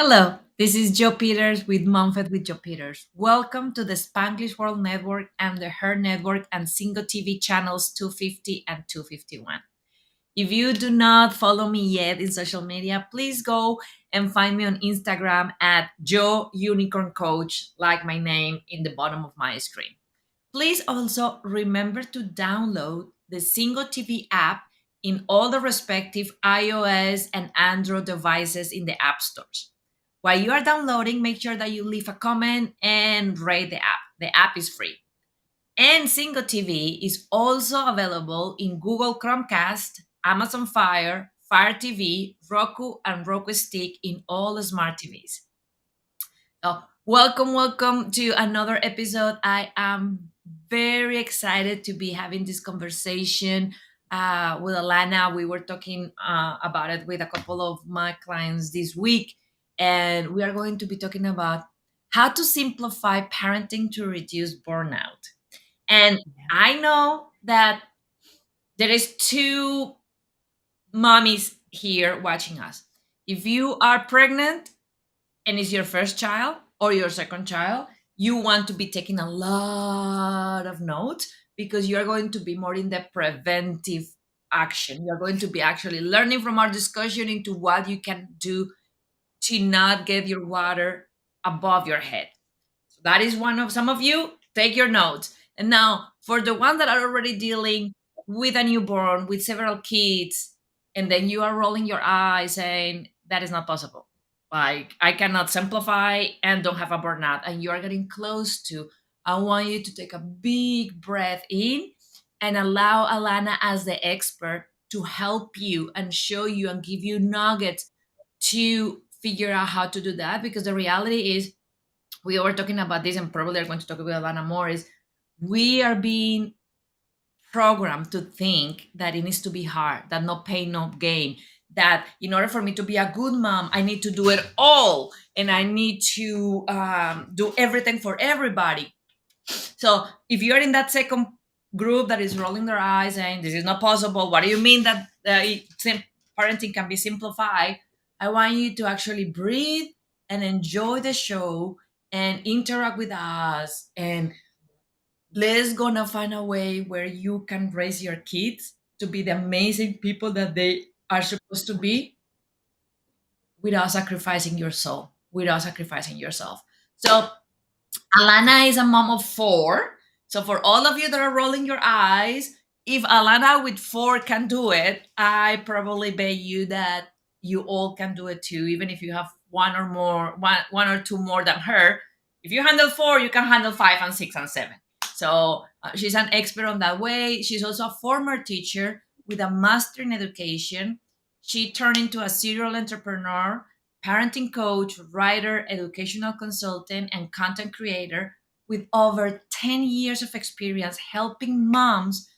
Hello, this is Joe Peters with MomFit with Joe Peters. Welcome to the Spanglish World Network and the H.E.R Network and Single TV channels 250 and 251. If you do not follow me yet in social media, please go and find me on Instagram at Joe Unicorn Coach, like my name in the bottom of my screen. Please also remember to download the Single TV app in all the respective iOS and Android devices in the app stores. While you are downloading, make sure that you leave a comment and rate the app. The app is free. And Single TV is also available in Google Chromecast, Amazon Fire, Fire TV, Roku, and Roku Stick in all the smart TVs. Welcome to another episode. I am very excited to be having this conversation with Alanna. We were talking about it with a couple of my clients this week, and we are going to be talking about how to simplify parenting to reduce burnout. And I know that there is two mommies here watching us. If you are pregnant and it's your first child or your second child, you want to be taking a lot of notes because you're going to be more in the preventive action. You're going to be actually learning from our discussion into what you can do to not get your water above your head. So that is one of some of you take your notes. And now for the ones that are already dealing with a newborn, with several kids, and then you are rolling your eyes saying that is not possible. Like I cannot simplify and don't have a burnout, and you are getting close to. I want you to take a big breath in and allow Alanna as the expert to help you and show you and give you nuggets to figure out how to do that. Because the reality is we were talking about this and probably are going to talk about Alanna more is we are being programmed to think that it needs to be hard, that no pain, no gain, that in order for me to be a good mom, I need to do it all and I need to do everything for everybody. So if you're in that second group that is rolling their eyes saying this is not possible, what do you mean that parenting can be simplified? I want you to actually breathe and enjoy the show and interact with us, and let's gonna find a way where you can raise your kids to be the amazing people that they are supposed to be without sacrificing your soul, without sacrificing yourself. So Alanna is a mom of four. So for all of you that are rolling your eyes, if Alanna with four can do it, I probably bet you that you all can do it too, even if you have one or two more than her. If you handle four, you can handle five and six and seven. So she's an expert on that way. She's also a former teacher with a master in education. She turned into a serial entrepreneur, parenting coach, writer, educational consultant, and content creator with over 10 years of experience helping moms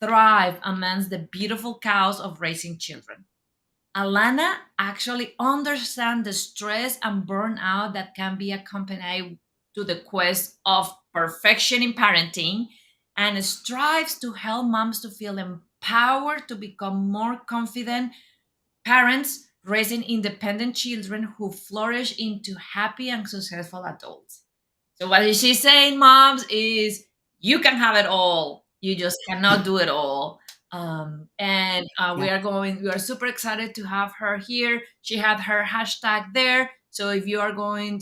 thrive amongst the beautiful chaos of raising children. Alanna actually understands the stress and burnout that can be accompanied to the quest of perfection in parenting and strives to help moms to feel empowered to become more confident parents raising independent children who flourish into happy and successful adults. So what she's saying, moms, is you can have it all. You just cannot do it all. And Yeah. we are super excited to have her here. She had her hashtag there. So if you are going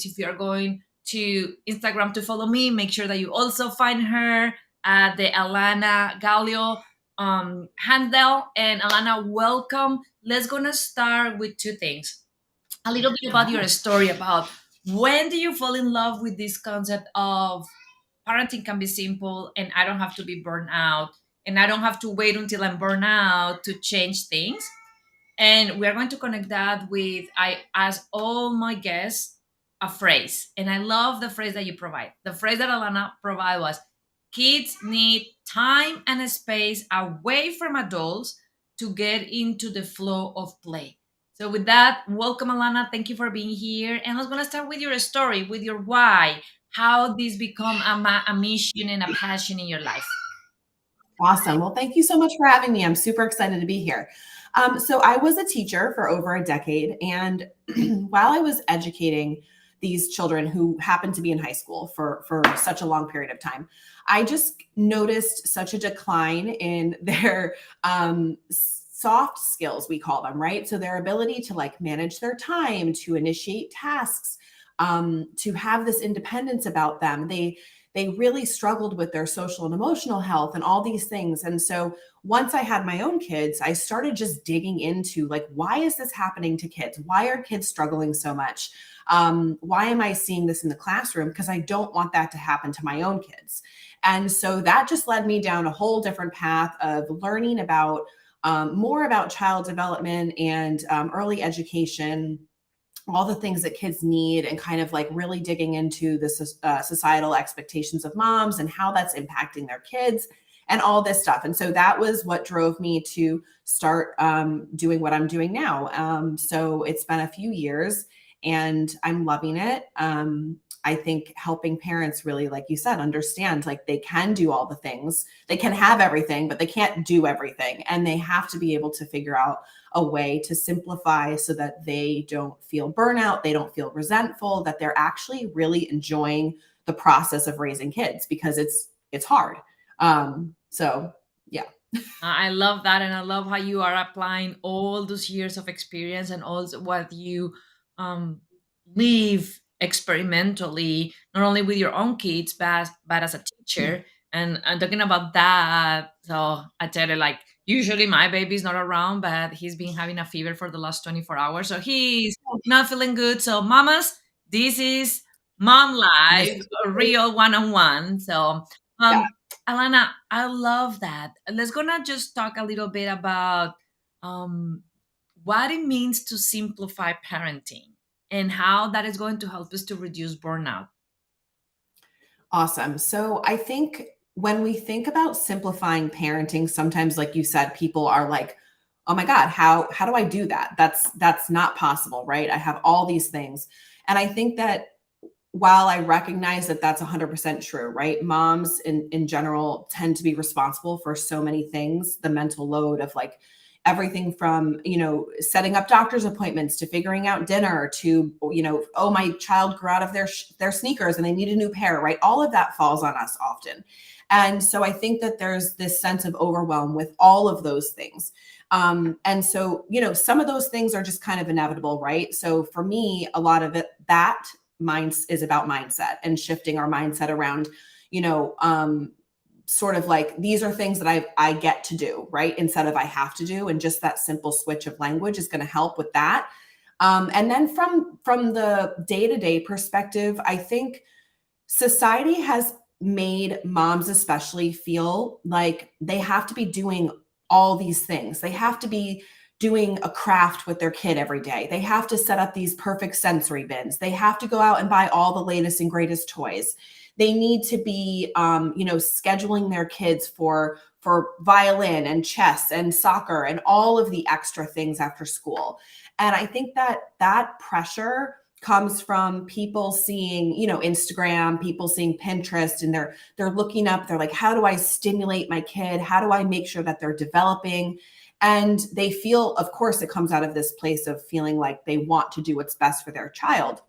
to Instagram to follow me, make sure that you also find her at the Alanna Gallo handle. And Alanna, welcome. Let's gonna start with two things. A little bit about your story about when do you fall in love with this concept of parenting can be simple and I don't have to be burned out and I don't have to wait until I'm burned out to change things. And we are going to connect that with I ask all my guests a phrase. And I love the phrase that you provide. The phrase that Alanna provided was kids need time and space away from adults to get into the flow of play. So with that, welcome Alanna. Thank you for being here. And I was gonna start with your story, with your why, how this become a mission and a passion in your life. Awesome. Well, thank you so much for having me. I'm super excited to be here. So I was a teacher for over a decade. And while I was educating these children who happened to be in high school for such a long period of time, I just noticed such a decline in their soft skills, we call them, right? So their ability to like manage their time, to initiate tasks, to have this independence about them. They really struggled with their social and emotional health and all these things. And so once I had my own kids, I started just digging into like, why is this happening to kids? Why are kids struggling so much? Why am I seeing this in the classroom? Because I don't want that to happen to my own kids. And so that just led me down a whole different path of learning about more about child development and early education, all the things that kids need, and kind of like really digging into the societal expectations of moms and how that's impacting their kids and all this stuff. And so that was what drove me to start doing what I'm doing now. So it's been a few years and I'm loving it. I think helping parents really, like you said, understand like they can do all the things, they can have everything, but they can't do everything. And they have to be able to figure out a way to simplify so that they don't feel burnout, they don't feel resentful, that they're actually really enjoying the process of raising kids, because it's hard. So yeah. I love that, and I love how you are applying all those years of experience and also what you um, live experimentally, not only with your own kids, but as a teacher. And talking about that, so I tell you, like, usually my baby's not around, but he's been having a fever for the last 24 hours, so he's not feeling good. So, mamas, this is mom This life, is a real one-on-one. So, yeah. um, Alana, I love that. Let's gonna just talk a little bit about um, what it means to simplify parenting and how that is going to help us to reduce burnout. Awesome. So I think when we think about simplifying parenting, sometimes, like you said, people are like, "Oh my God, how do I do that? That's not possible, right? I have all these things." And I think that while I recognize that that's 100% true, right? Moms in general tend to be responsible for so many things, the mental load of like everything from, setting up doctor's appointments to figuring out dinner to, oh, my child grew out of their sneakers and they need a new pair, right? All of that falls on us often. And so I think that there's this sense of overwhelm with all of those things. And so, some of those things are just kind of inevitable, right? So for me, a lot of it, that minds is about mindset and shifting our mindset around, sort of like, these are things that I get to do, right? Instead of I have to do. And just that simple switch of language is going to help with that. And then from the day-to-day perspective, I think society has made moms especially feel like they have to be doing all these things. They have to be doing a craft with their kid every day. They have to set up these perfect sensory bins. They have to go out and buy all the latest and greatest toys. They need to be, scheduling their kids for violin and chess and soccer and all of the extra things after school. And I think that pressure comes from people seeing, Instagram, people seeing Pinterest, and they're looking up, they're like, how do I stimulate my kid? How do I make sure that they're developing? And they feel, of course, it comes out of this place of feeling like they want to do what's best for their child.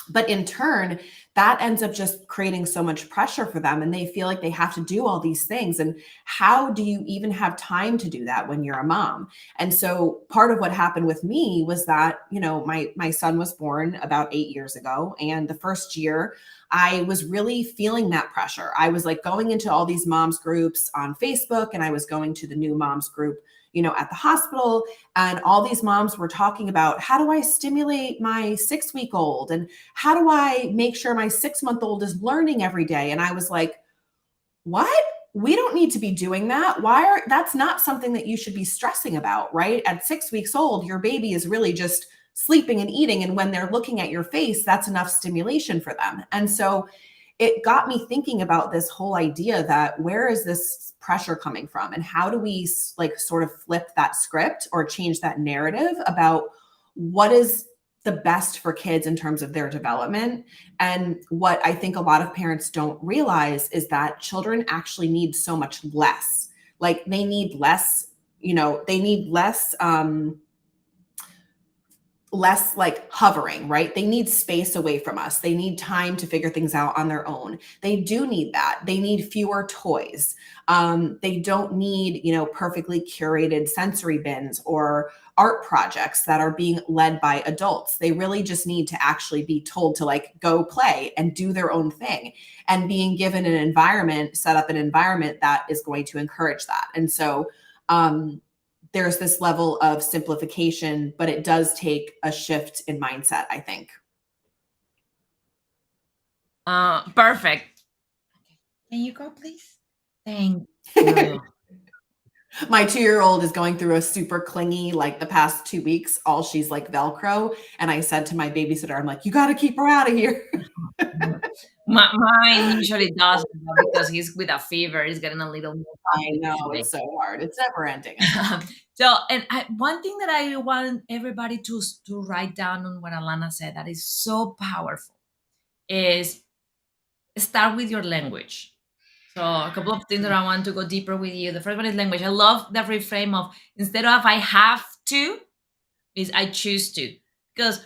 But in turn, that ends up just creating so much pressure for them, and they feel like they have to do all these things. And how do you even have time to do that when you're a mom? And so part of what happened with me was that, my son was born about 8 years ago, and the first year I was really feeling that pressure. I was like going into all these moms groups on Facebook, and I was going to the new moms group, at the hospital, and all these moms were talking about, how do I stimulate my 6 week old? And how do I make sure my 6 month old is learning every day? And I was like, what? We don't need to be doing that. That's not something that you should be stressing about, right? At 6 weeks old, your baby is really just sleeping and eating. And when they're looking at your face, that's enough stimulation for them. And so it got me thinking about this whole idea that, where is this pressure coming from, and how do we like sort of flip that script or change that narrative about what is the best for kids in terms of their development. And what I think a lot of parents don't realize is that children actually need so much less. Like, they need less, they need less like hovering, right? They need space away from us. They need time to figure things out on their own. They do need that. They need fewer toys. They don't need, perfectly curated sensory bins or art projects that are being led by adults. They really just need to actually be told to like go play and do their own thing, and being given set up an environment that is going to encourage that. And so, there's this level of simplification, but it does take a shift in mindset, I think. Perfect. Can you go, please? Thank you. My 2-year-old is going through a super clingy, like the past 2 weeks, all she's like Velcro. And I said to my babysitter, I'm like, you got to keep her out of here. Mine usually doesn't, because he's with a fever. He's getting a little more I know, today. it's so hard. It's never ending. So, and one thing that I want everybody to write down on what Alanna said that is so powerful is start with your language. So, a couple of things that I want to go deeper with you. The first one is language. I love the reframe of, instead of I have to, is I choose to. Because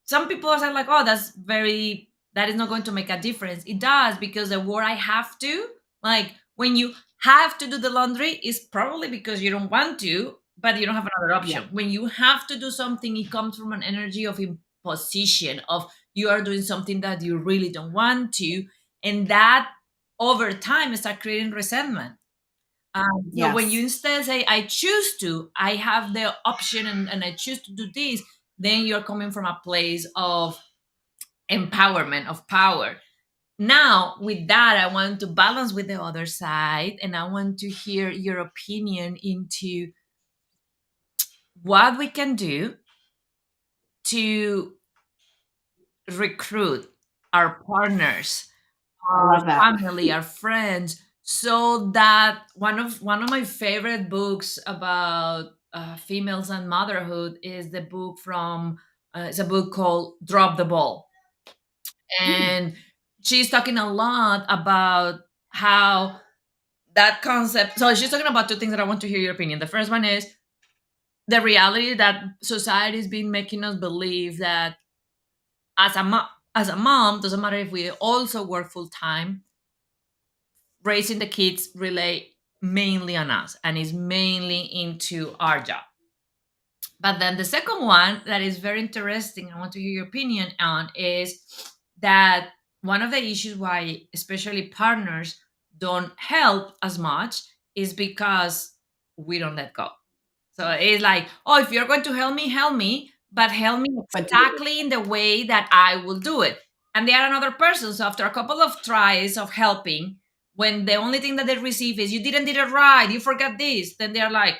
some people are saying like, oh, that is not going to make a difference. It does, because the word I have to, like when you have to do the laundry, is probably because you don't want to, but you don't have another Yeah. option. When you have to do something, it comes from an energy of imposition, of you are doing something that you really don't want to, and that over time start creating resentment. So when you Yes. instead say, I choose to, I have the option, and I choose to do this, then you're coming from a place of empowerment, of power. Now, with that, I want to balance with the other side, and I want to hear your opinion into what we can do to recruit our partners, I our love that. family, our friends, so that one of my favorite books about females and motherhood is the book from it's a book called Drop the Ball. Mm, And she's talking a lot about how that concept, so she's talking about two things that I want to hear your opinion. The first one is the reality that society's been making us believe that as a mom, doesn't matter if we also work full time, raising the kids relate mainly on us and is mainly into our job. But then the second one that is very interesting, I want to hear your opinion on, is that one of the issues why especially partners don't help as much is because we don't let go. So it's like, oh, if you're going to help me, but help me but exactly in the way that I will do it. And they are another person. So after a couple of tries of helping, when the only thing that they receive is you didn't did it right, you forgot this, then they're like,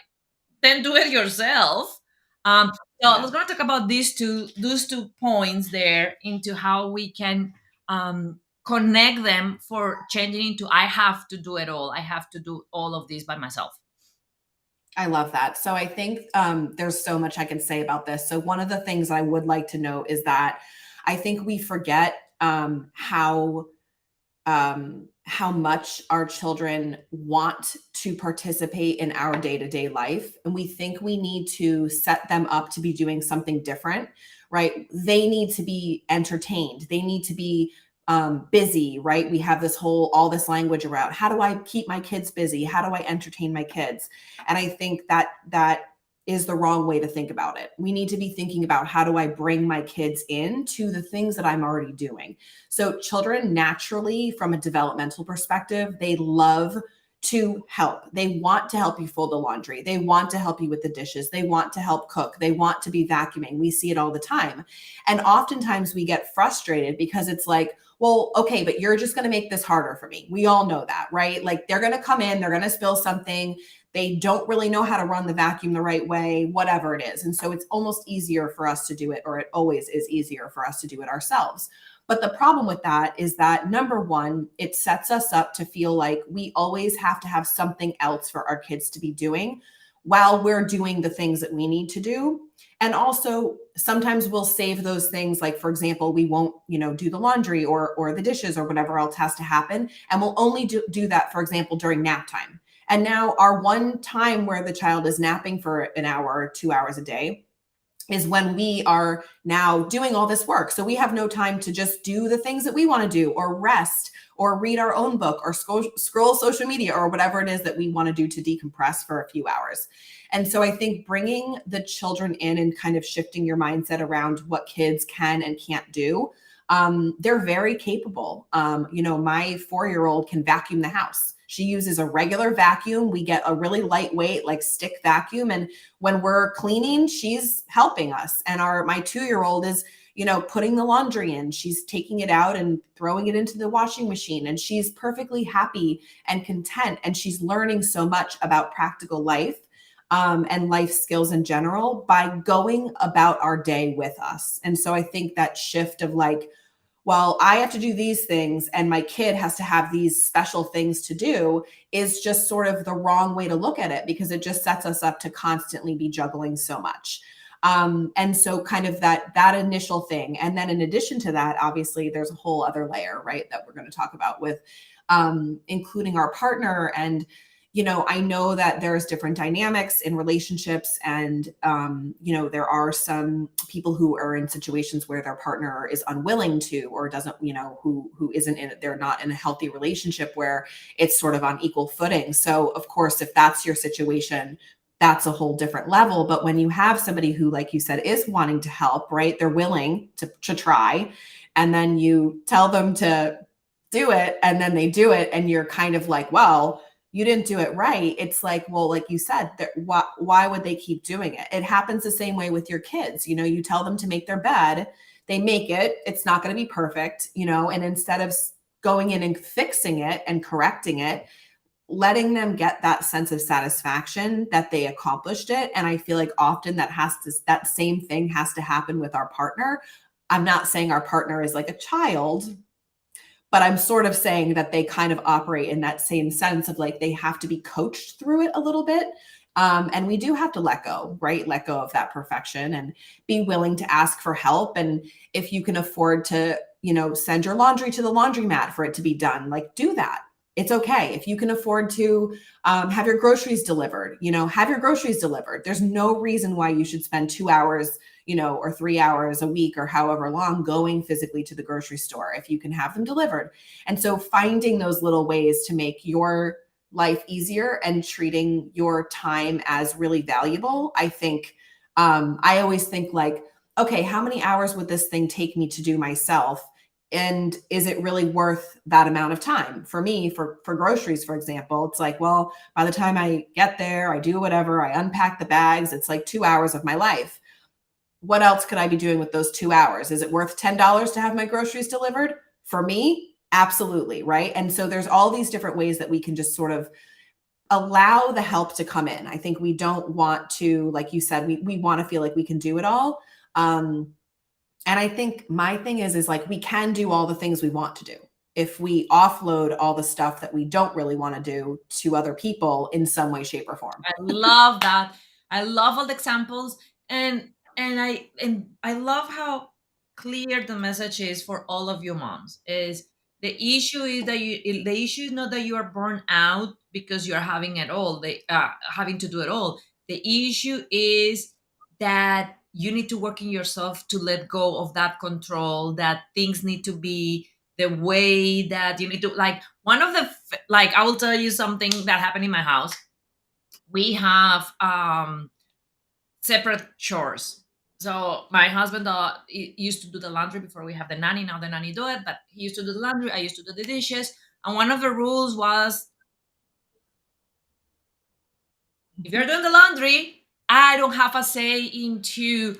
then do it yourself. Um, so yeah. let's gonna talk about those 2 points there, into how we can connect them for changing into I have to do it all. I have to do all of this by myself. I love that. So I think there's so much I can say about this. So one of the things I would like to note is that I think we forget how much our children want to participate in our day-to-day life, and we think we need to set them up to be doing something different, right? They need to be entertained. They need to be busy, right? We have all this language around how do I keep my kids busy? How do I entertain my kids? And I think that is the wrong way to think about it. We need to be thinking about how do I bring my kids into the things that I'm already doing. So children naturally, from a developmental perspective, they love to help. They want to help you fold the laundry. They want to help you with the dishes. They want to help cook. They want to be vacuuming. We see it all the time. And oftentimes we get frustrated because it's like, well, okay, but you're just going to make this harder for me. We all know that, right? Like they're going to come in, they're going to spill something. They don't really know how to run the vacuum the right way, whatever it is. And so it's almost easier for us to do it, or it always is easier for us to do it ourselves. But the problem with that is that, number one, it sets us up to feel like we always have to have something else for our kids to be doing while we're doing the things that we need to do. And also sometimes we'll save those things. Like, for example, we won't, do the laundry or the dishes or whatever else has to happen. And we'll only do that, for example, during nap time. And now our one time where the child is napping for an hour or 2 hours a day is when we are now doing all this work. So we have no time to just do the things that we want to do, or rest, or read our own book, or scroll social media, or whatever it is that we want to do to decompress for a few hours. And so I think bringing the children in and kind of shifting your mindset around what kids can and can't do, they're very capable. My 4-year-old can vacuum the house. She uses a regular vacuum. We get a really lightweight, like stick vacuum. And when we're cleaning, she's helping us. And my 2-year-old is, putting the laundry in. She's taking it out and throwing it into the washing machine. And she's perfectly happy and content. And she's learning so much about practical life, and life skills in general by going about our day with us. And so I think that shift of like, well, I have to do these things and my kid has to have these special things to do, is just sort of the wrong way to look at it, because it just sets us up to constantly be juggling so much. And so kind of that initial thing. And then in addition to that, obviously there's a whole other layer, right, that we're going to talk about with including our partner. And I know that there's different dynamics in relationships, and there are some people who are in situations where their partner is unwilling to, or doesn't, who isn't in it, they're not in a healthy relationship where it's sort of on equal footing. So of course, if that's your situation, that's a whole different level. But when you have somebody who, like you said, is wanting to help, right? They're willing to try, and then you tell them to do it, and then they do it, and you're kind of like, well, you didn't do it right. It's like, well, like you said, why would they keep doing it? It happens the same way with your kids. You tell them to make their bed, they make it. It's not going to be perfect, and instead of going in and fixing it and correcting it, letting them get that sense of satisfaction that they accomplished it. And I feel like often that same thing has to happen with our partner. I'm not saying our partner is like a child, but I'm sort of saying that they kind of operate in that same sense of like they have to be coached through it a little bit. And we do have to let go, right? Let go of that perfection and be willing to ask for help. And if you can afford to, send your laundry to the laundromat for it to be done, like do that. It's okay. If you can afford to have your groceries delivered, have your groceries delivered. There's no reason why you should spend 2 hours, or 3 hours a week or however long going physically to the grocery store if you can have them delivered. And so finding those little ways to make your life easier and treating your time as really valuable. I think, I always think like, okay, how many hours would this thing take me to do myself? And is it really worth that amount of time? For me, for groceries, for example, it's like, well, by the time I get there, I do whatever, I unpack the bags, it's like 2 hours of my life. What else could I be doing with those 2 hours? Is it worth $10 to have my groceries delivered? For me, absolutely, right? And so there's all these different ways that we can just sort of allow the help to come in. I think we don't want to, like you said, we want to feel like we can do it all. And I think my thing is like we can do all the things we want to do if we offload all the stuff that we don't really want to do to other people in some way, shape, or form. I love that. I love all the examples, and I love how clear the message is for all of you moms. Is the issue is that the issue is not that you are burned out because you are having it all, having to do it all. The issue is that you need to work in yourself to let go of that control. That things need to be the way that you need to. Like one of the like, I will tell you something that happened in my house. We have separate chores. So my husband used to do the laundry before we have the nanny. Now the nanny do it, but he used to do the laundry. I used to do the dishes. And one of the rules was, if you're doing the laundry, I don't have a say into,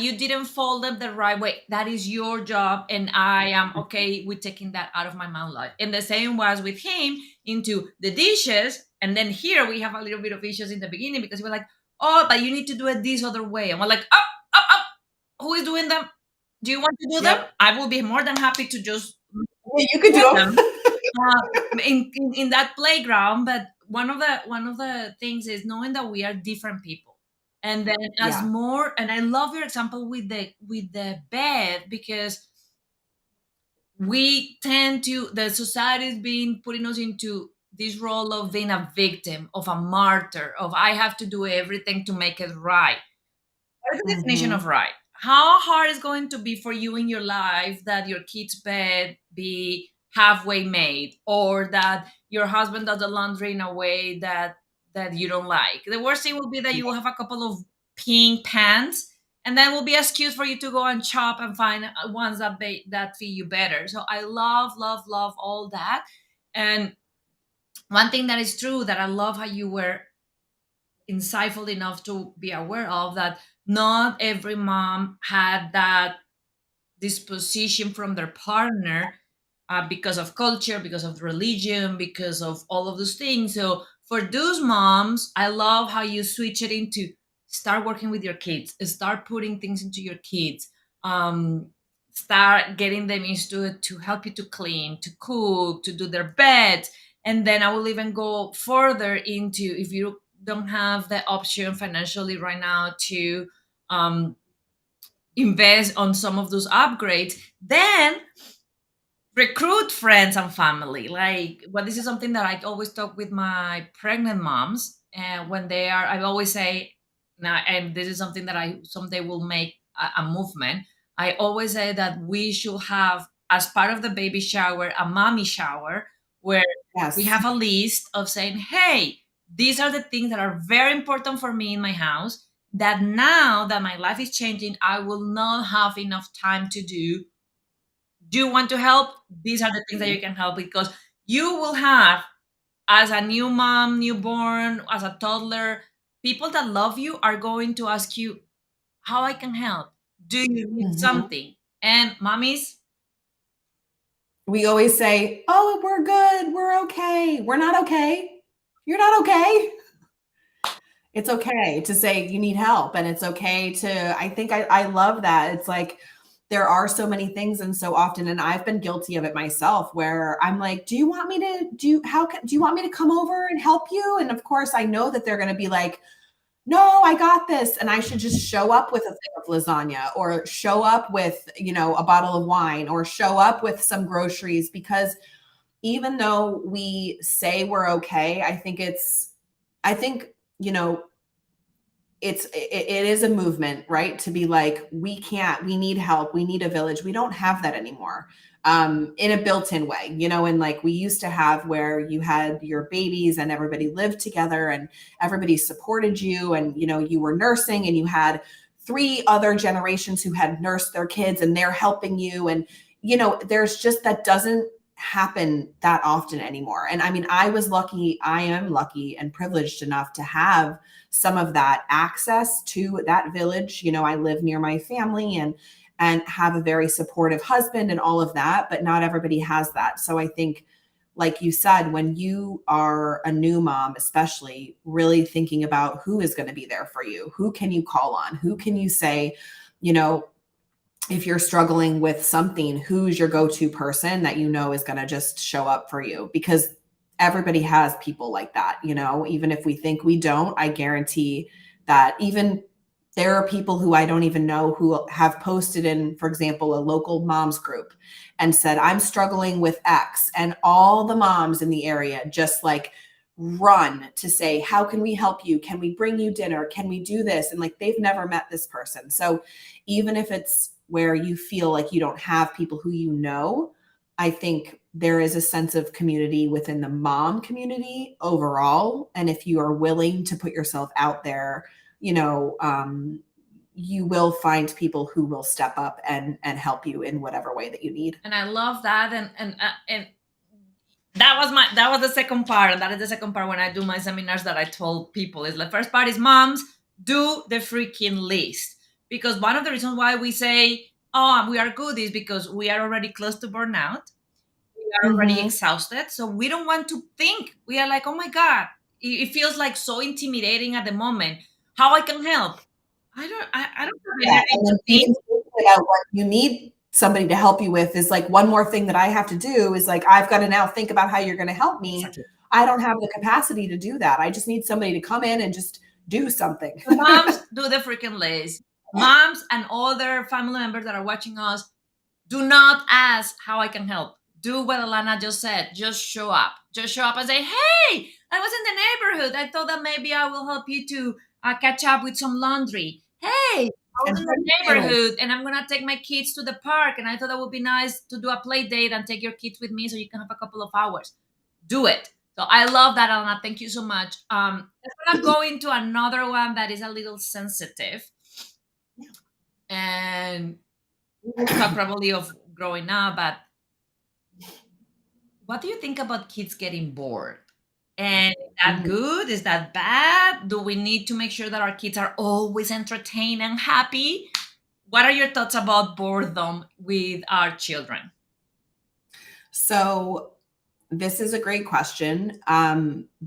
you didn't fold them the right way. That is your job, and I am okay with taking that out of my mouth. And the same was with him into the dishes. And then here we have a little bit of issues in the beginning because we're like, oh, but you need to do it this other way. And we're like, up. Who is doing them? Do you want to do them? Yep. I will be more than happy to just Yeah, you could do do them. them in that playground. But one of the things is knowing that we are different people, and then as Yeah. more, and I love your example with the bed, because we tend to, the society is being putting us into this role of being a victim, of a martyr, of I have to do everything to make it right. What is the definition Mm-hmm. of right? How hard is going to be for you in your life that your kid's bed be halfway made, or that your husband does the laundry in a way that you don't like? The worst thing will be that you will have a couple of pink pants, and then will be an excuse for you to go and shop and find ones that fit you better. So I love all that. And one thing that is true that I love how you were insightful enough to be aware of, that not every mom had that disposition from their partner, because of culture, because of religion, because of all of those things. So for those moms, I love how you switch it into start working with your kids, start putting things into your kids, um, start getting them used to it, to help you to clean, to cook, to do their beds. And then I will even go further into, if you don't have the option financially right now to um, invest on some of those upgrades, then recruit friends and family. Like, well, this is something that I always talk with my pregnant moms, and when they are, I always say now, and this is something that I someday will make a movement. I always say that we should have, as part of the baby shower, a mommy shower, where we Yes. have a list of saying, hey, these are the things that are very important for me in my house, that now that my life is changing, I will not have enough time to do. Do you want to help? These are the things that you can help, because you will have, as a new mom, newborn, as a toddler, people that love you are going to ask you how I can help. Do you need Mhm. something? And mommies, We always say, "Oh, we're good. We're okay." We're not okay. You're not okay. It's okay to say you need help, and it's okay to I think I love that. It's like there are so many things and so often, and I've been guilty of it myself, where I'm like, "Do you want me to do you want me to come over and help you?" And of course, I know that they're gonna be like, "No, I got this." And I should just show up with a thing of lasagna, or show up with, a bottle of wine, or show up with some groceries, because even though we say we're okay, I think, it is a movement, right? To be like, we need help, we need a village. We don't have that anymore. In a built-in way, and like we used to have, where you had your babies and everybody lived together and everybody supported you, and you were nursing, and you had three other generations who had nursed their kids and they're helping you. And there's just, that doesn't happen that often anymore. And I mean, I am lucky and privileged enough to have some of that access to that village. I live near my family, and have a very supportive husband and all of that, but not everybody has that. So I think, like you said, when you are a new mom, especially, really thinking about who is going to be there for you, who can you call on, who can you say, you know if you're struggling with something, who's your go-to person that is going to just show up for you? Because everybody has people like that. Even if we think we don't, I guarantee that even there are people who I don't even know who have posted in, for example, a local moms group, and said, "I'm struggling with X." And all the moms in the area just like run to say, "How can we help you? Can we bring you dinner? Can we do this?" And like, they've never met this person. So even if it's where you feel like you don't have people who I think there is a sense of community within the mom community overall. And if you are willing to put yourself out there, you know, um, you will find people who will step up and help you in whatever way that you need. and I love that. And that was the second part, and that is the second part when I do my seminars, that I told people is the first part is moms, do the freaking list. Because one of the reasons why we say, oh, we are good, is because we are already close to burnout, we are already Hmm. exhausted. So we don't want to think. We are like, oh my God, it feels like so intimidating at the moment. How I can help? I don't have Yeah, energy and to then think. even thinking about what you need somebody to help you with is like, one more thing that I have to do is like, I've got to now think about how you're going to help me. Exactly. I don't have the capacity to do that. I just need somebody to come in and just do something. So moms, do the freaking list. Moms and other family members that are watching us, do not ask how I can help. do what Alana just said. Just show up. Just show up and say, "Hey, I was in the neighborhood. I thought that maybe I will help you to catch up with some laundry. Hey, I was And in how the do you feel? neighborhood and I'm gonna take my kids to the park, and I thought that would be nice to do a play date and take your kids with me so you can have a couple of hours. Do it." So I love that, Alana. Thank you so much. I'm gonna go into another one that is a little sensitive, and we will talk probably of growing up, but what do you think about kids getting bored? And is that Mhm. good? Is that bad? Do we need to make sure that our kids are always entertained and happy? What are your thoughts about boredom with our children? So this is a great question.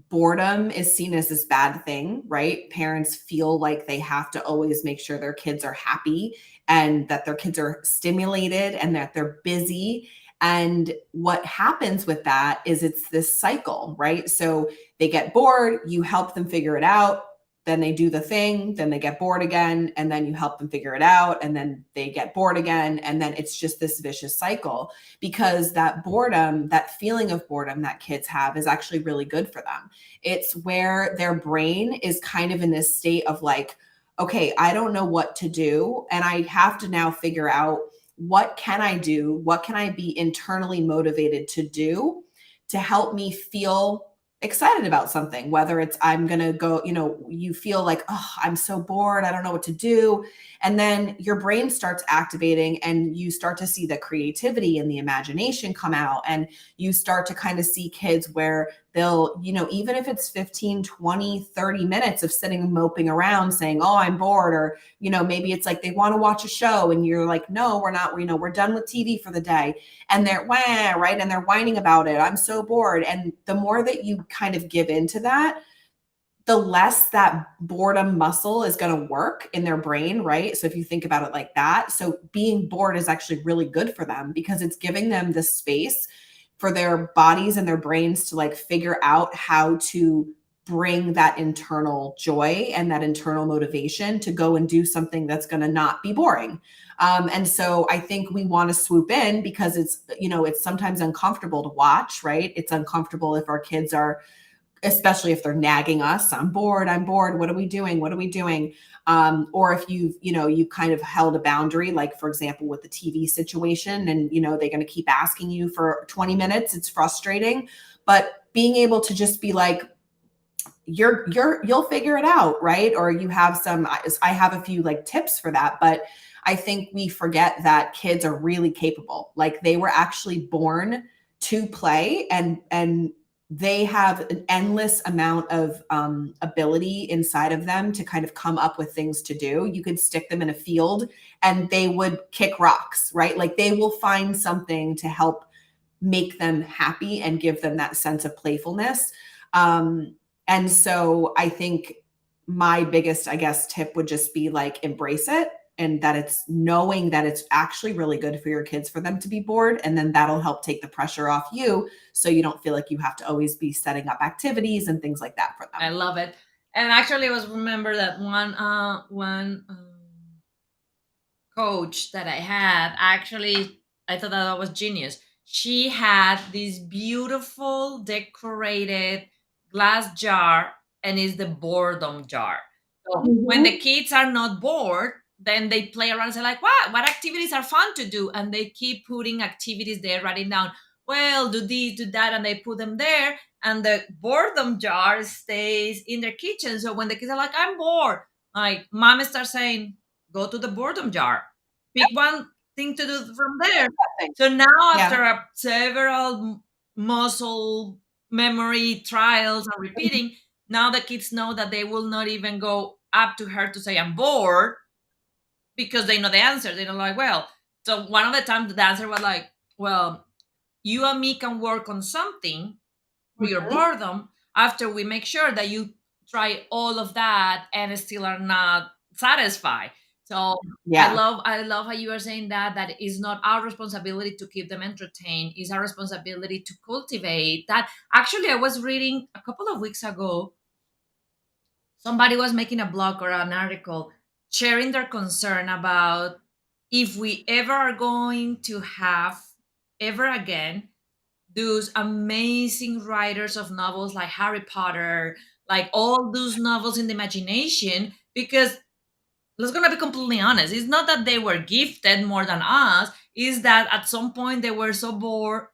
Boredom is seen as this bad thing, right? Parents feel like they have to always make sure their kids are happy and that their kids are stimulated and that they're busy. And what happens with that is it's this cycle, right? So they get bored, you help them figure it out, then they do the thing, then they get bored again, and then you help them figure it out, and then they get bored again. And then it's just this vicious cycle because that boredom, that feeling of boredom that kids have is actually really good for them. It's where their brain is kind of in this state of like, okay, I don't know what to do. And I have to now figure out what can I do? What can I be internally motivated to do to help me feel excited about something, whether it's I'm going to go, you feel like, oh, I'm so bored. I don't know what to do. And then your brain starts activating and you start to see the creativity and the imagination come out. And you start to kind of see kids where they'll, even if it's 15, 20, 30 minutes of sitting moping around saying, oh, I'm bored. Or, maybe it's like they want to watch a show and you're like, no, we're not, we're done with TV for the day. And they're wah, right. And they're whining about it. I'm so bored. And the more that you kind of give into that, the less that boredom muscle is going to work in their brain, right? So if you think about it like that, so being bored is actually really good for them because it's giving them the space for their bodies and their brains to like figure out how to bring that internal joy and that internal motivation to go and do something that's going to not be boring. And so I think we want to swoop in because it's sometimes uncomfortable to watch, right? It's uncomfortable if our kids are, especially if they're nagging us, I'm bored, I'm bored, what are we doing, what are we doing? Or if you kind of held a boundary, like for example with the TV situation, and they're going to keep asking you for 20 minutes, it's frustrating. But being able to just be like, you'll figure it out, right? Or you have I have a few like tips for that. But I think we forget that kids are really capable. Like they were actually born to play, and they have an endless amount of ability inside of them to kind of come up with things to do. You could stick them in a field and they would kick rocks, right? Like they will find something to help make them happy and give them that sense of playfulness. Um, and so I think my biggest, I guess, tip would just be like embrace it, and that it's knowing that it's actually really good for your kids for them to be bored. And then that'll help take the pressure off you so you don't feel like you have to always be setting up activities and things like that for I them. love it. And actually, I was remember that one coach that I had, actually, I thought that was genius. She had this beautiful decorated glass jar, and it's the boredom jar. So when the Mhm. kids are not bored, then they play around and say, like, what activities are fun to do? And they keep putting activities there, writing down, well, do this, do that, and they put them there. And the boredom jar stays in their kitchen. So when the kids are like, I'm bored, like mom starts saying, go to the boredom jar, pick one thing to do from there. Thanks. So now, Yeah. after several muscle memory trials and repeating, now the kids know that they will not even go up to her to say, I'm bored, because they know the answer. They know, like, well, so one of the times the answer was like, well, you and me can work on something for your Mhm. boredom after we make sure that you try all of that and still are not satisfied. So Yeah. I love how you are saying that is not our responsibility to keep them entertained. It's our responsibility to cultivate that. Actually, I was reading a couple of weeks ago, somebody was making a blog or an article sharing their concern about if we ever are going to have ever again those amazing writers of novels like Harry Potter, like all those novels in the imagination, because let's gonna be completely honest, it's not that they were gifted more than us, is that at some point they were so bored,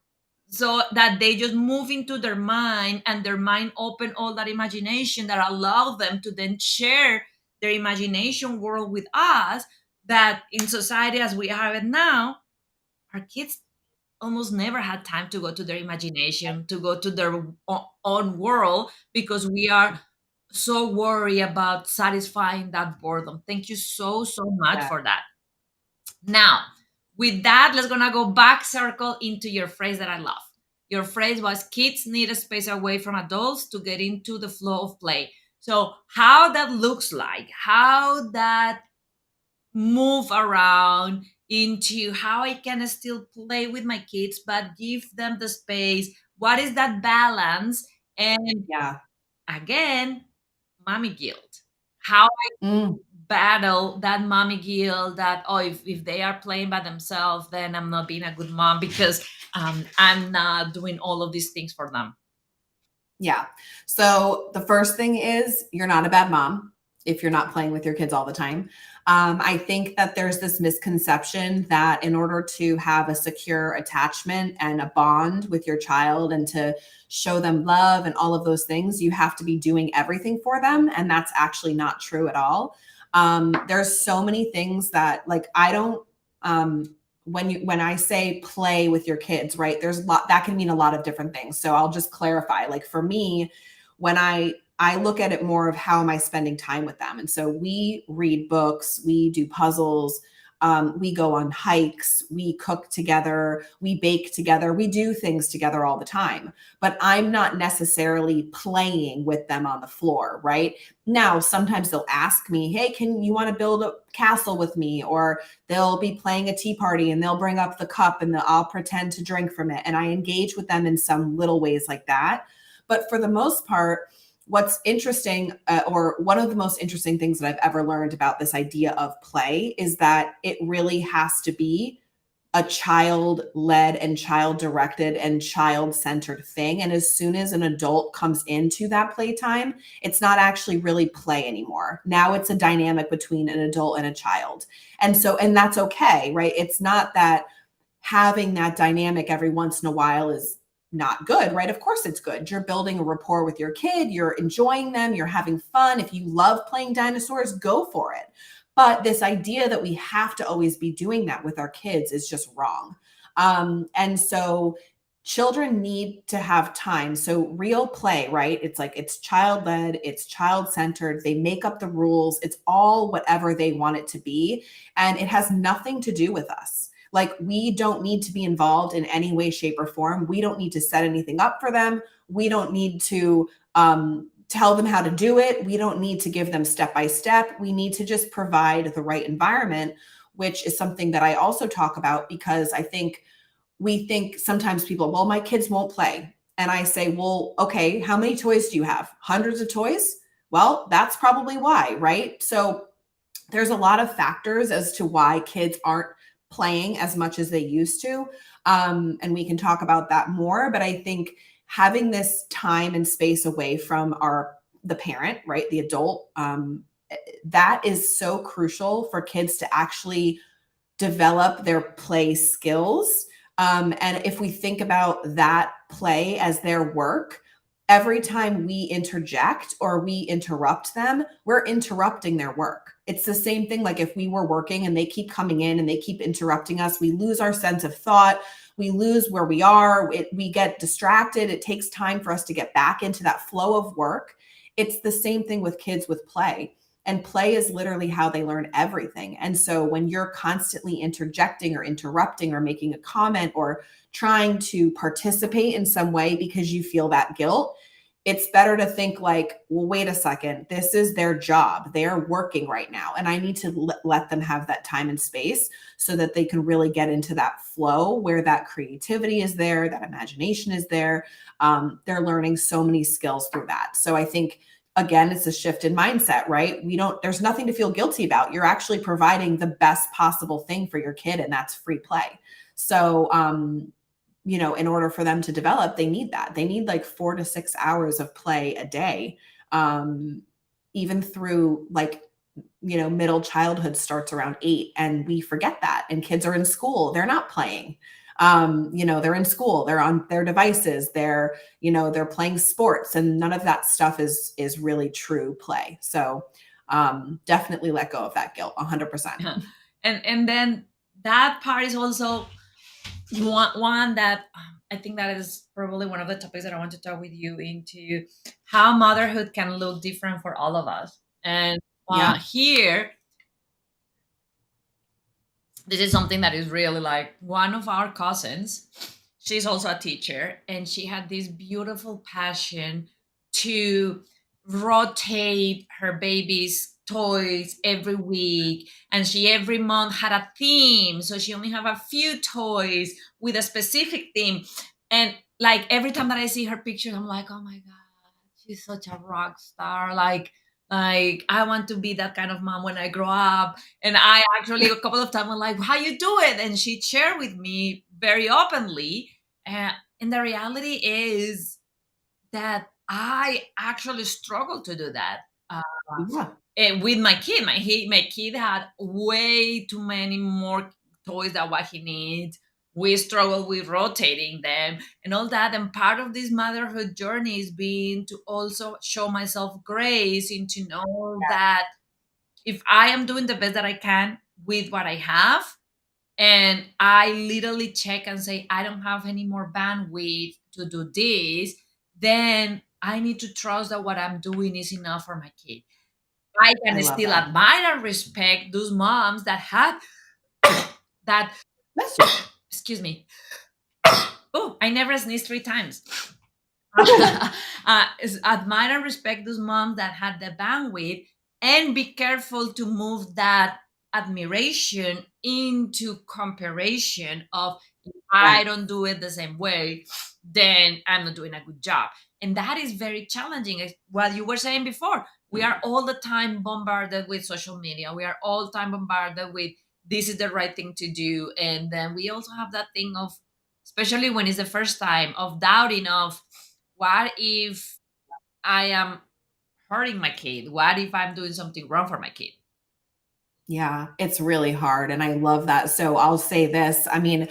so that they just move into their mind, and their mind open all that imagination that allowed them to then share their imagination world with us. That in society as we have it now, our kids almost never had time to go to their imagination, to go to their own world, because we are so worried about satisfying that boredom. Thank you so, so much Yeah. for that. Now, with that, let's gonna go back circle into your phrase that I love. Your phrase was kids need a space away from adults to get into the flow of play. So how that looks like, how that move around into how I can still play with my kids, but give them the space. What is that balance? And Yeah. again, mommy guilt. How Mm. battle that mommy guilt that, oh, if they are playing by themselves, then I'm not being a good mom because I'm not doing all of these things for them. Yeah. So the first thing is you're not a bad mom if you're not playing with your kids all the time. I think that there's this misconception that in order to have a secure attachment and a bond with your child and to show them love and all of those things, you have to be doing everything for them. And that's actually not true at all. There's so many things that like I don't when I say play with your kids, right? There's a lot that can mean a lot of different things. So I'll just clarify. Like for me, when I look at it more of how am I spending time with them. And so we read books, we do puzzles, we go on hikes, we cook together, we bake together, we do things together all the time. But I'm not necessarily playing with them on the floor, right? Now, sometimes they'll ask me, hey, can you want to build a castle with me? Or they'll be playing a tea party and they'll bring up the cup and I'll pretend to drink from it. And I engage with them in some little ways like that. But for the most part, what's interesting, or one of the most interesting things that I've ever learned about this idea of play is that it really has to be a child led and child directed and child centered thing. And as soon as an adult comes into that playtime, it's not actually really play anymore. Now it's a dynamic between an adult and a child. And so, and that's okay, right? It's not that having that dynamic every once in a while is not good, right? Of course it's good. You're building a rapport with your kid, you're enjoying them, you're having fun. If you love playing dinosaurs, go for it. But this idea that we have to always be doing that with our kids is just wrong. And so children need to have time. So real play, right? It's like it's child led, it's child centered. They make up the rules. It's all whatever they want it to be. And it has nothing to do with us. Like we don't need to be involved in any way, shape, or form. We don't need to set anything up for them. We don't need to tell them how to do it. We don't need to give them step by step. We need to just provide the right environment, which is something that I also talk about because I think we think sometimes people, well, my kids won't play. And I say, well, okay, how many toys do you have? Hundreds of toys? Well, that's probably why, right? So there's a lot of factors as to why kids aren't playing as much as they used to. And we can talk about that more. But I think having this time and space away from the parent, right, the adult, that is so crucial for kids to actually develop their play skills. And if we think about that play as their work, every time we interject or we interrupt them, we're interrupting their work. It's the same thing like if we were working and they keep coming in and they keep interrupting us, we lose our sense of thought. We lose where we are. We get distracted. It takes time for us to get back into that flow of work. It's the same thing with kids with play. And play is literally how they learn everything. And so when you're constantly interjecting or interrupting or making a comment or trying to participate in some way because you feel that guilt, it's better to think like, well, wait a second, this is their job. They're working right now. And I need to let them have that time and space so that they can really get into that flow where that creativity is there, that imagination is there. They're learning so many skills through that. So I think, again, it's a shift in mindset, right? There's nothing to feel guilty about. You're actually providing the best possible thing for your kid, and that's free play. So, in order for them to develop, they need that. They need like 4 to 6 hours of play a day. Um, even through like, middle childhood starts around 8, and we forget that. And kids are in school, they're not playing. They're in school, they're on their devices, they're playing sports, and none of that stuff is really true play. So definitely let go of that guilt 100%. And then that part is also one that I think that is probably one of the topics that I want to talk with you into how motherhood can look different for all of us. And Yeah, here, this is something that is really like one of our cousins. She's also a teacher, and she had this beautiful passion to rotate her baby's toys every week, and she every month had a theme, so she only have a few toys with a specific theme. And like every time that I see her picture, I'm like, oh my god, she's such a rock star. Like I want to be that kind of mom when I grow up. And I actually a couple of times was like, how you do it? And she'd share with me very openly. And the reality is that I actually struggle to do that. yeah, With my kid. My kid had way too many more toys than what he needs. We struggle with rotating them and all that. And part of this motherhood journey is being to also show myself grace and to know that if I am doing the best that I can with what I have, and I literally check and say, I don't have any more bandwidth to do this, then I need to trust that what I'm doing is enough for my kid. I I can love still that. admire and respect those moms that have that. That's you. Excuse me. Oh, I never sneezed 3 times. Admire and respect those moms that had the bandwidth, and be careful to move that admiration into comparison of, if I Right. don't do it the same way, then I'm not doing a good job. And that is very challenging. What you were saying before, we are all the time bombarded with social media. We are all the time bombarded with this is the right thing to do. And then we also have that thing of, especially when it's the first time, of doubting of, what if I am hurting my kid? What if I'm doing something wrong for my kid? Yeah, it's really hard, and I love that. So I'll say this, I mean,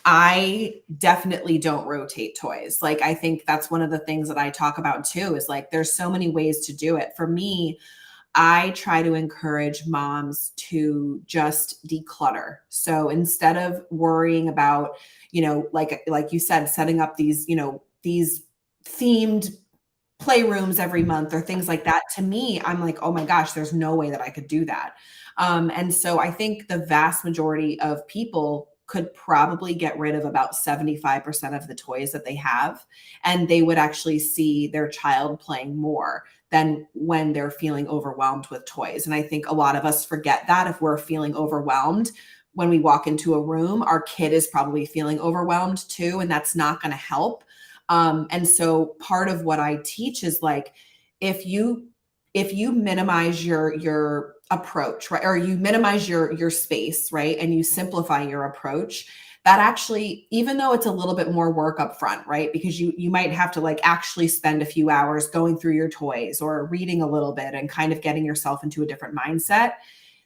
I definitely don't rotate toys. Like, I think that's one of the things that I talk about too, is like there's so many ways to do it. For me, I try to encourage moms to just declutter. So instead of worrying about, like you said, setting up these themed playrooms every month or things like that, to me, I'm like, oh my gosh, there's no way that I could do that. And so I think the vast majority of people could probably get rid of about 75% of the toys that they have, and they would actually see their child playing more than when they're feeling overwhelmed with toys. And I think a lot of us forget that if we're feeling overwhelmed, when we walk into a room, our kid is probably feeling overwhelmed too, and that's not going to help. And so part of what I teach is like, if you minimize your approach, right, or you minimize your space, right, and you simplify your approach, that actually, even though it's a little bit more work up front, right, because you might have to like actually spend a few hours going through your toys or reading a little bit and kind of getting yourself into a different mindset,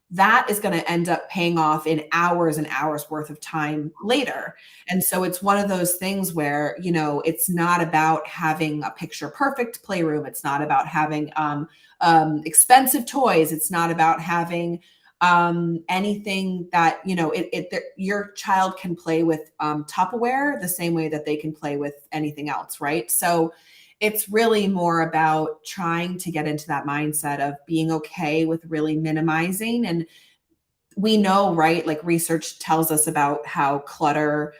that is going to end up paying off in hours and hours worth of time later. And so it's one of those things where, it's not about having a picture perfect playroom. It's not about having expensive toys. It's not about having anything that, your child can play with Tupperware the same way that they can play with anything else, right? So it's really more about trying to get into that mindset of being okay with really minimizing. And we know, right, like research tells us about how clutter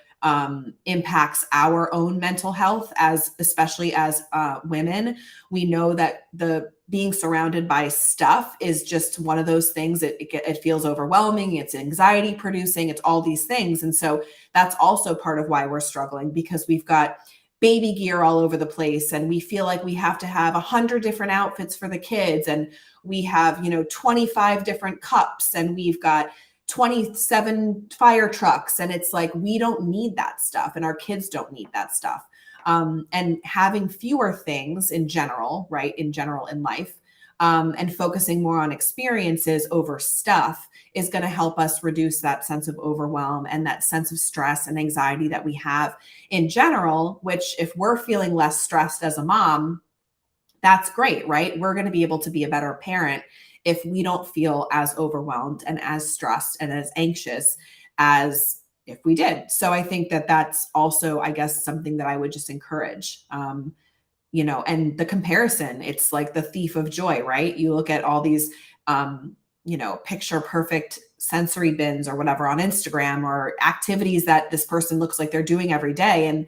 impacts our own mental health, as especially as women. We know that the being surrounded by stuff is just one of those things that it feels overwhelming, it's anxiety producing, it's all these things. And so that's also part of why we're struggling, because we've got baby gear all over the place, and we feel like we have to have 100 different outfits for the kids, and we have 25 different cups, and we've got 27 fire trucks, and it's like we don't need that stuff and our kids don't need that stuff. And having fewer things in general, right, in general in life, and focusing more on experiences over stuff is going to help us reduce that sense of overwhelm and that sense of stress and anxiety that we have in general, which if we're feeling less stressed as a mom, that's great, right? We're going to be able to be a better parent if we don't feel as overwhelmed and as stressed and as anxious as if we did. So I think that that's also, I guess, something that I would just encourage. And the comparison, it's like the thief of joy, right? You look at all these, picture perfect sensory bins or whatever on Instagram, or activities that this person looks like they're doing every day. And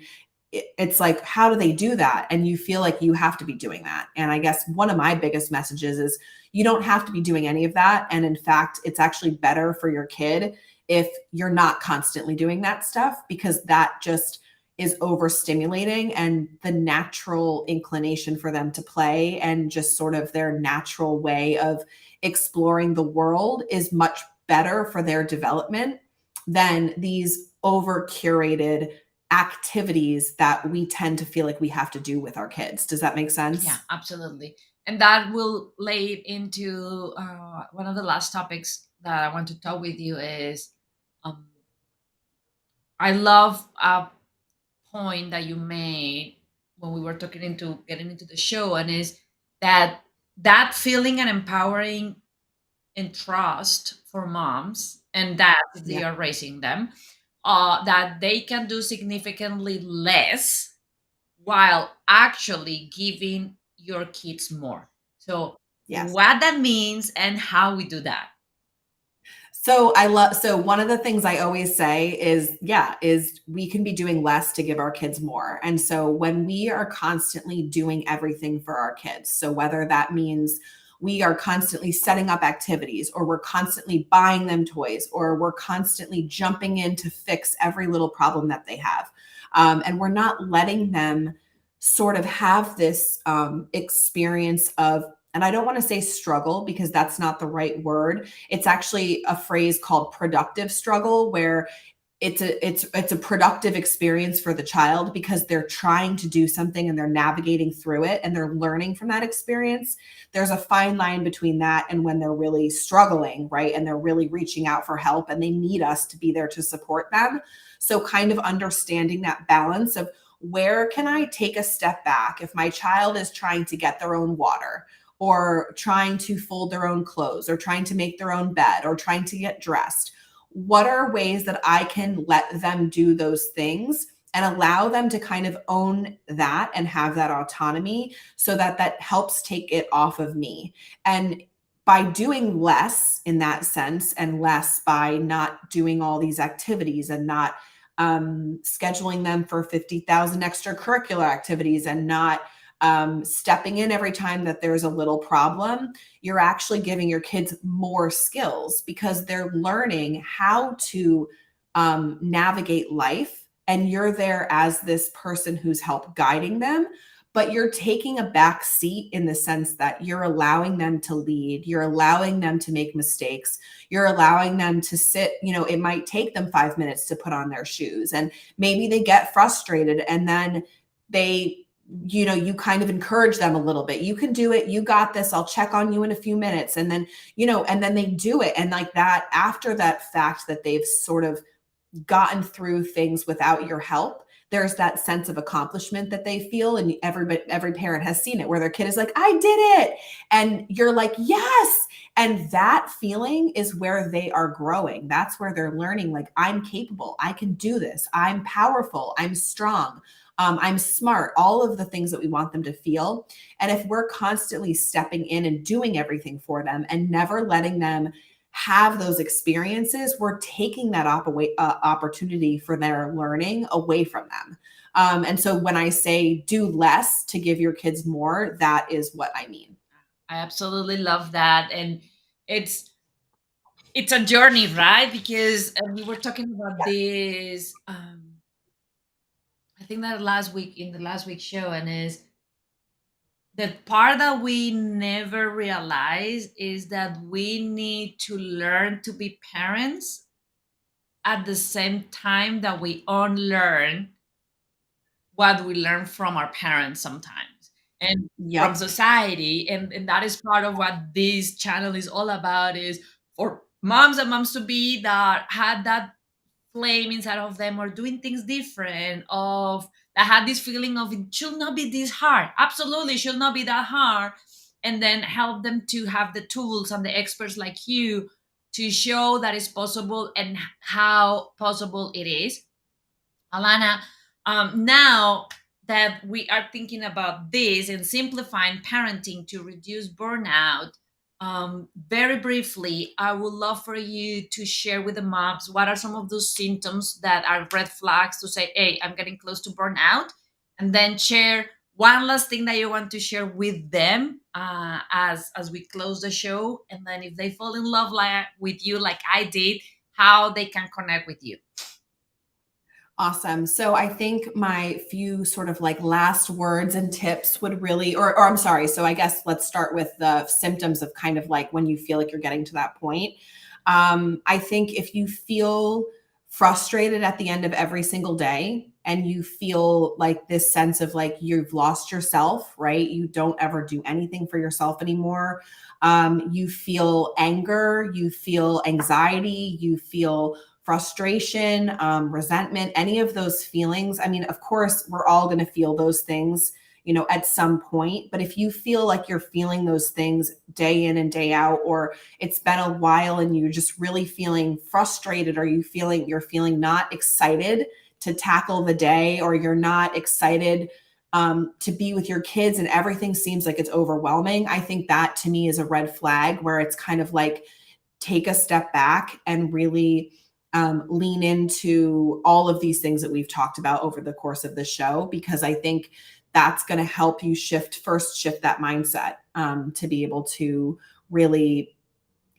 it's like, how do they do that? And you feel like you have to be doing that. And I guess one of my biggest messages is you don't have to be doing any of that. And in fact, it's actually better for your kid if you're not constantly doing that stuff, because that just is overstimulating, and the natural inclination for them to play and just sort of their natural way of exploring the world is much better for their development than these over curated activities that we tend to feel like we have to do with our kids. Does that make Yeah, sense? absolutely. And that will lay into one of the last topics that I want to talk with you is um, I love a point that you made when we were talking into getting into the show, and is that that feeling and empowering and trust for moms and dads if Yeah. they are raising them, that they can do significantly less while actually giving your kids more. So, Yes. what that means and how we do that. So one of the things I always say is, yeah, is we can be doing less to give our kids more. And so when we are constantly doing everything for our kids, so whether that means we are constantly setting up activities, or we're constantly buying them toys, or we're constantly jumping in to fix every little problem that they have, and we're not letting them sort of have this experience of, and I don't want to say struggle because that's not the right word. It's actually a phrase called productive struggle, where it's a productive experience for the child because they're trying to do something and they're navigating through it and they're learning from that experience. There's a fine line between that and when they're really struggling, right? And they're really reaching out for help and they need us to be there to support them. So kind of understanding that balance of, where can I take a step back if my child is trying to get their own water, or trying to fold their own clothes, or trying to make their own bed, or trying to get dressed? What are ways that I can let them do those things and allow them to kind of own that and have that autonomy, so that that helps take it off of me? And by doing less in that sense, and less by not doing all these activities and not scheduling them for 50,000 extracurricular activities, and not stepping in every time that there's a little problem, you're actually giving your kids more skills because they're learning how to navigate life. And you're there as this person who's help guiding them, but you're taking a back seat in the sense that you're allowing them to lead, you're allowing them to make mistakes, you're allowing them to sit. It might take them 5 minutes to put on their shoes, and maybe they get frustrated, and then they you kind of encourage them a little bit. You can do it, you got this, I'll check on you in a few minutes. And then and then they do it, and like that, after that fact that they've sort of gotten through things without your help, there's that sense of accomplishment that they feel. And every parent has seen it, where their kid is like, I did it, and you're like, yes. And that feeling is where they are growing. That's where they're learning, like, I'm capable, I can do this, I'm powerful, I'm strong, I'm smart, all of the things that we want them to feel. And if we're constantly stepping in and doing everything for them and never letting them have those experiences, we're taking that opportunity for their learning away from them. And so when I say do less to give your kids more, that is what I mean. I absolutely love that. And it's it's a journey, right? Because we were talking about Yes. this I think that last week in the last week show, and is The part that we never realize is that we need to learn to be parents at the same time that we unlearn what we learn from our parents sometimes and from Yep. society. And that is part of what this channel is all about, is for moms and moms to be that had that flame inside of them, or doing things different, of that had this feeling of it should not be this hard, absolutely should not be that hard, and then help them to have the tools and the experts like you to show that it's possible and how possible it is. Alana, now that we are thinking about this and simplifying parenting to reduce burnout, very briefly, I would love for you to share with the moms what are some of those symptoms that are red flags to say, hey, I'm getting close to burnout. And then share one last thing that you want to share with them as we close the show. And then if they fall in love with you like I did, how they can connect with you. Awesome. So I think my few sort of like last words and tips would really, or I'm sorry. So I guess let's start with the symptoms of kind of like when you feel like you're getting to that point. I think if you feel frustrated at the end of every single day and you feel like this sense of like you've lost yourself, right? You don't ever do anything for yourself anymore. You feel anger, you feel anxiety, you feel frustration, resentment, any of those feelings. I mean, of course, we're all going to feel those things, at some point. But if you feel like you're feeling those things day in and day out, or it's been a while and you're just really feeling frustrated, or you're feeling not excited to tackle the day, or you're not excited to be with your kids and everything seems like it's overwhelming, I think that to me is a red flag where it's kind of like take a step back and really lean into all of these things that we've talked about over the course of the show, because I think that's going to help you shift that mindset to be able to really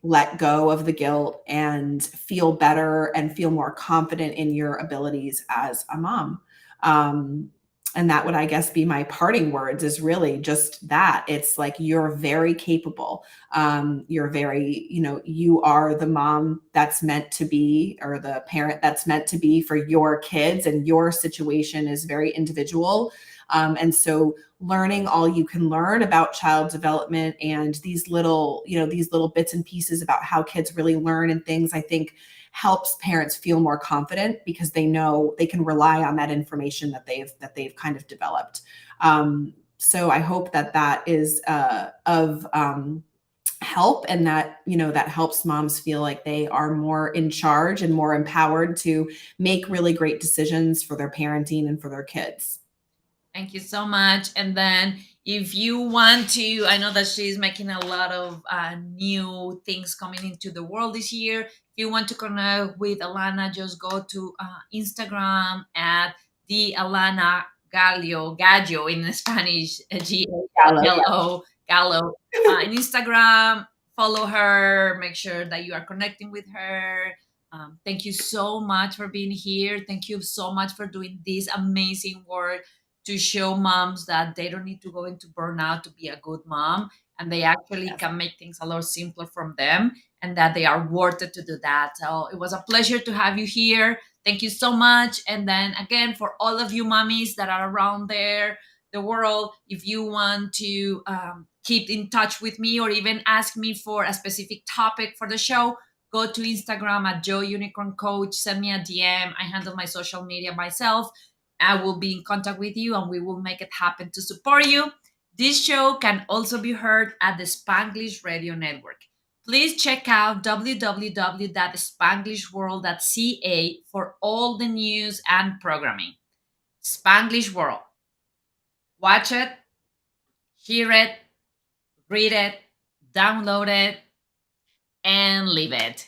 let go of the guilt and feel better and feel more confident in your abilities as a mom. Um, and that would, I guess, be my parting words, is really just that. It's like you're very capable. You're very, you are the mom that's meant to be, or the parent that's meant to be for your kids, and your situation is very individual. And so learning all you can learn about child development and these little bits and pieces about how kids really learn and things, I think helps parents feel more confident because they know they can rely on that information that they've kind of developed. So I hope that is of help, and that that helps moms feel like they are more in charge and more empowered to make really great decisions for their parenting and for their kids. Thank you so much. And then, if you want to, I know that she's making a lot of new things coming into the world this year. If you want to connect with Alana, just go to Instagram at the Alana Gallo in Spanish, Gallo, Gallo, Gallo. In Instagram, follow her, make sure that you are connecting with her. Thank you so much for being here. Thank you so much for doing this amazing work to show moms that they don't need to go into burnout to be a good mom, and they actually yes. can make things a lot simpler from them, and that they are worth it to do that. So it was a pleasure to have you here. Thank you so much. And then again, for all of you mommies that are around there the world, if you want to keep in touch with me or even ask me for a specific topic for the show, go to Instagram at Joe Unicorn Coach, send me a DM. I handle my social media myself. I will be in contact with you and we will make it happen to support you. This show can also be heard at the Spanglish Radio Network. Please check out www.spanglishworld.ca for all the news and programming. Spanglish World. Watch it, hear it, read it, download it, and live it.